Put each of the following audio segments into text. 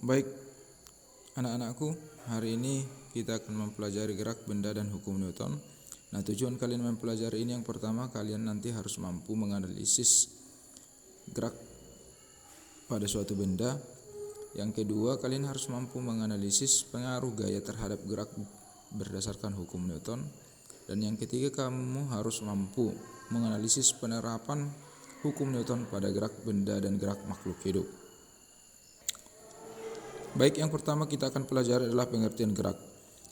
Baik, anak-anakku, hari ini kita akan mempelajari gerak benda dan hukum Newton. Nah, tujuan kalian mempelajari ini yang pertama, kalian nanti harus mampu menganalisis gerak pada suatu benda. Yang kedua, kalian harus mampu menganalisis pengaruh gaya terhadap gerak berdasarkan hukum Newton. Dan yang ketiga, kamu harus mampu menganalisis penerapan hukum Newton pada gerak benda dan gerak makhluk hidup. Baik, yang pertama kita akan pelajari adalah pengertian gerak.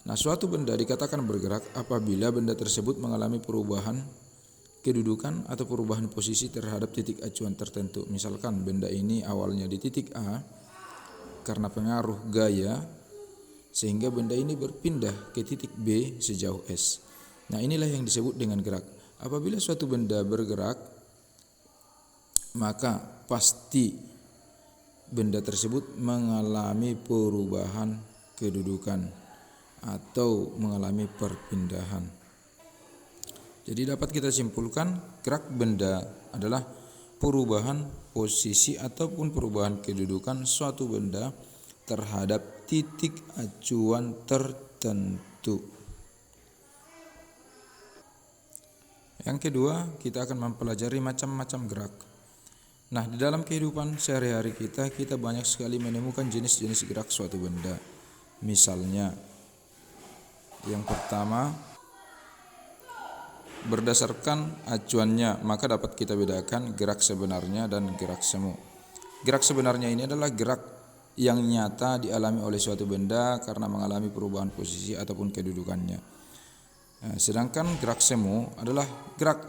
Nah, suatu benda dikatakan bergerak apabila benda tersebut mengalami perubahan kedudukan atau perubahan posisi terhadap titik acuan tertentu. Misalkan benda ini awalnya di titik A karena pengaruh gaya, sehingga benda ini berpindah ke titik B sejauh S. Nah, inilah yang disebut dengan gerak. Apabila suatu benda bergerak, maka pasti benda tersebut mengalami perubahan kedudukan atau mengalami perpindahan. Jadi dapat kita simpulkan, gerak benda adalah perubahan posisi ataupun perubahan kedudukan suatu benda terhadap titik acuan tertentu. Yang kedua, kita akan mempelajari macam-macam gerak. Nah, di dalam kehidupan sehari-hari kita banyak sekali menemukan jenis-jenis gerak suatu benda. Misalnya, yang pertama, berdasarkan acuannya, maka dapat kita bedakan gerak sebenarnya dan gerak semu. Gerak sebenarnya ini adalah gerak yang nyata dialami oleh suatu benda karena mengalami perubahan posisi ataupun kedudukannya. Nah, sedangkan gerak semu adalah gerak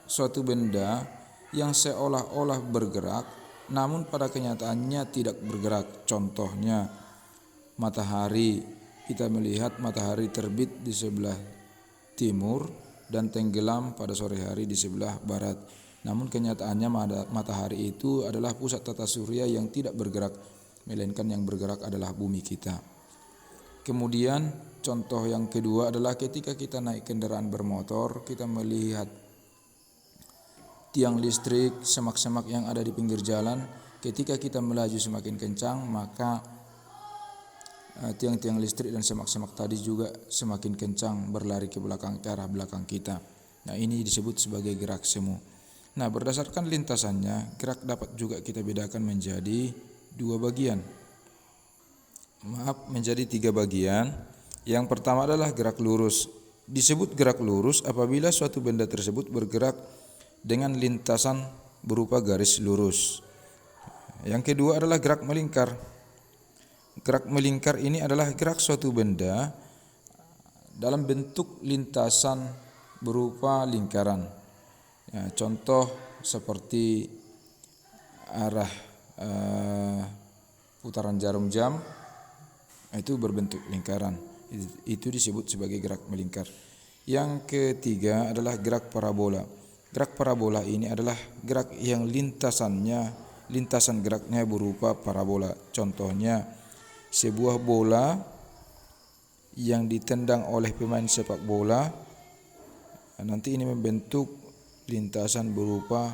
suatu benda yang seolah-olah bergerak namun pada kenyataannya tidak bergerak. Contohnya matahari, kita melihat matahari terbit di sebelah timur dan tenggelam pada sore hari di sebelah barat. Namun kenyataannya matahari itu adalah pusat tata surya yang tidak bergerak, melainkan yang bergerak adalah bumi kita. Kemudian contoh yang kedua adalah ketika kita naik kendaraan bermotor, kita melihat tiang listrik, semak-semak yang ada di pinggir jalan. Ketika kita melaju semakin kencang, maka tiang-tiang listrik dan semak-semak tadi juga semakin kencang berlari ke arah belakang kita. Nah, ini disebut sebagai gerak semu. Nah, berdasarkan lintasannya, gerak dapat juga kita bedakan menjadi menjadi tiga bagian. Yang pertama adalah gerak lurus. Disebut gerak lurus apabila suatu benda tersebut bergerak dengan lintasan berupa garis lurus. Yang kedua adalah gerak melingkar. Gerak melingkar ini adalah gerak suatu benda dalam bentuk lintasan berupa lingkaran. Ya, contoh seperti arah putaran jarum jam itu berbentuk lingkaran. Itu disebut sebagai gerak melingkar. Yang ketiga adalah gerak parabola. Gerak parabola ini adalah gerak yang lintasan geraknya berupa parabola. Contohnya sebuah bola yang ditendang oleh pemain sepak bola, nanti ini membentuk lintasan berupa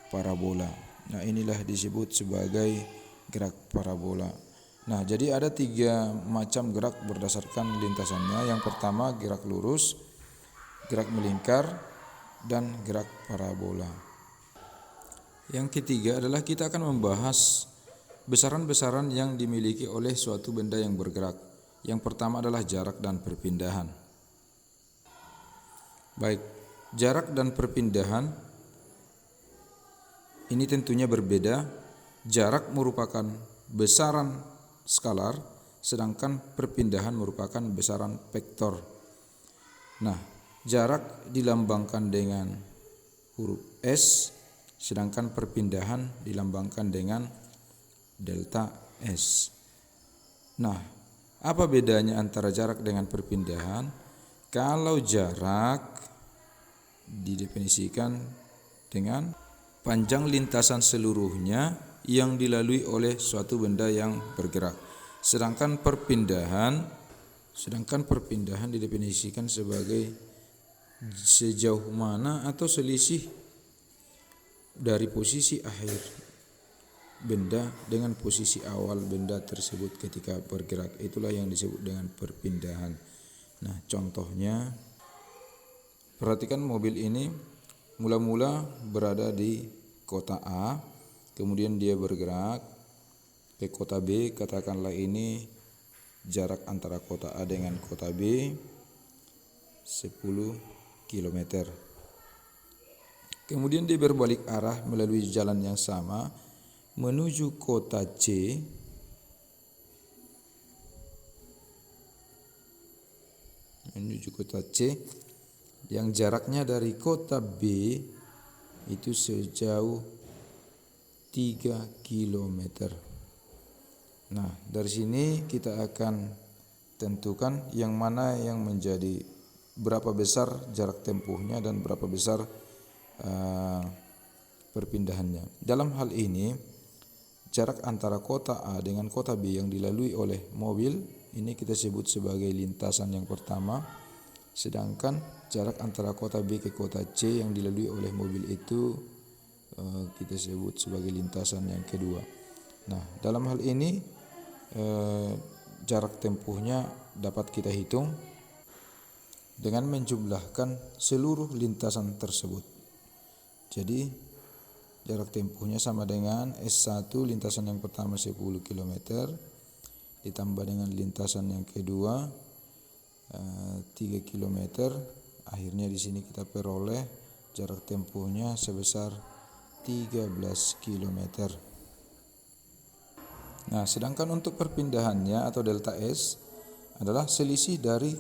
parabola. Nah, inilah disebut sebagai gerak parabola. Nah, jadi ada tiga macam gerak berdasarkan lintasannya. Yang pertama gerak lurus, gerak melingkar, dan gerak parabola. Yang ketiga adalah kita akan membahas besaran-besaran yang dimiliki oleh suatu benda yang bergerak. Yang pertama adalah jarak dan perpindahan. Baik, jarak dan perpindahan ini tentunya berbeda. Jarak merupakan besaran skalar, sedangkan perpindahan merupakan besaran vektor. Nah, jarak dilambangkan dengan huruf S, sedangkan perpindahan dilambangkan dengan delta S. Nah, apa bedanya antara jarak dengan perpindahan? Kalau jarak didefinisikan dengan panjang lintasan seluruhnya yang dilalui oleh suatu benda yang bergerak. Sedangkan perpindahan didefinisikan sebagai sejauh mana atau selisih dari posisi akhir benda dengan posisi awal benda tersebut ketika bergerak. Itulah yang disebut dengan perpindahan. Nah, contohnya, perhatikan mobil ini mula-mula berada di kota A, kemudian dia bergerak ke kota B. Katakanlah ini jarak antara kota A dengan kota B 10 km. Kemudian dia berbalik arah melalui jalan yang sama menuju kota C. Yang jaraknya dari kota B itu sejauh 3 km. Nah, dari sini kita akan tentukan yang mana yang menjadi berapa besar jarak tempuhnya dan berapa besar perpindahannya. Dalam hal ini, jarak antara kota A dengan kota B yang dilalui oleh mobil ini kita sebut sebagai lintasan yang pertama, sedangkan jarak antara kota B ke kota C yang dilalui oleh mobil itu kita sebut sebagai lintasan yang kedua. Nah, dalam hal ini jarak tempuhnya dapat kita hitung dengan menjumlahkan seluruh lintasan tersebut. Jadi jarak tempuhnya sama dengan S1 lintasan yang pertama 10 km ditambah dengan lintasan yang kedua 3 km. Akhirnya di sini kita peroleh jarak tempuhnya sebesar 13 km. Nah, sedangkan untuk perpindahannya atau delta S adalah selisih dari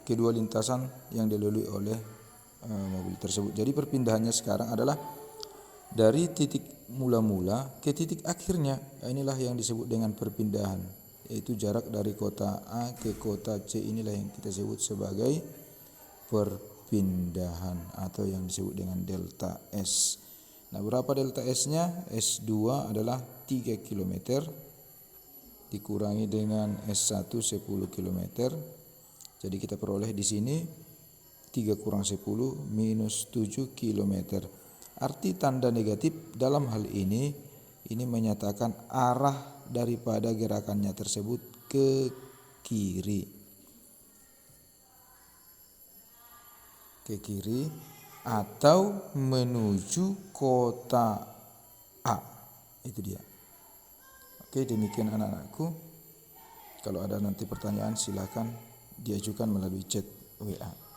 kedua lintasan yang dilalui oleh mobil tersebut. Jadi perpindahannya sekarang adalah dari titik mula-mula ke titik akhirnya. Inilah yang disebut dengan perpindahan, yaitu jarak dari kota A ke kota C. Inilah yang kita sebut sebagai perpindahan atau yang disebut dengan delta S. Nah, berapa delta S-nya? S2 adalah 3 km dikurangi dengan S1 10 km. Jadi kita peroleh di sini 3 kurang 10 minus 7 km. Arti tanda negatif dalam hal ini menyatakan arah daripada gerakannya tersebut ke kiri. Ke kiri atau menuju kota A. Itu dia. Oke, demikian anak-anakku. Kalau ada nanti pertanyaan silakan diajukan melalui chat WA.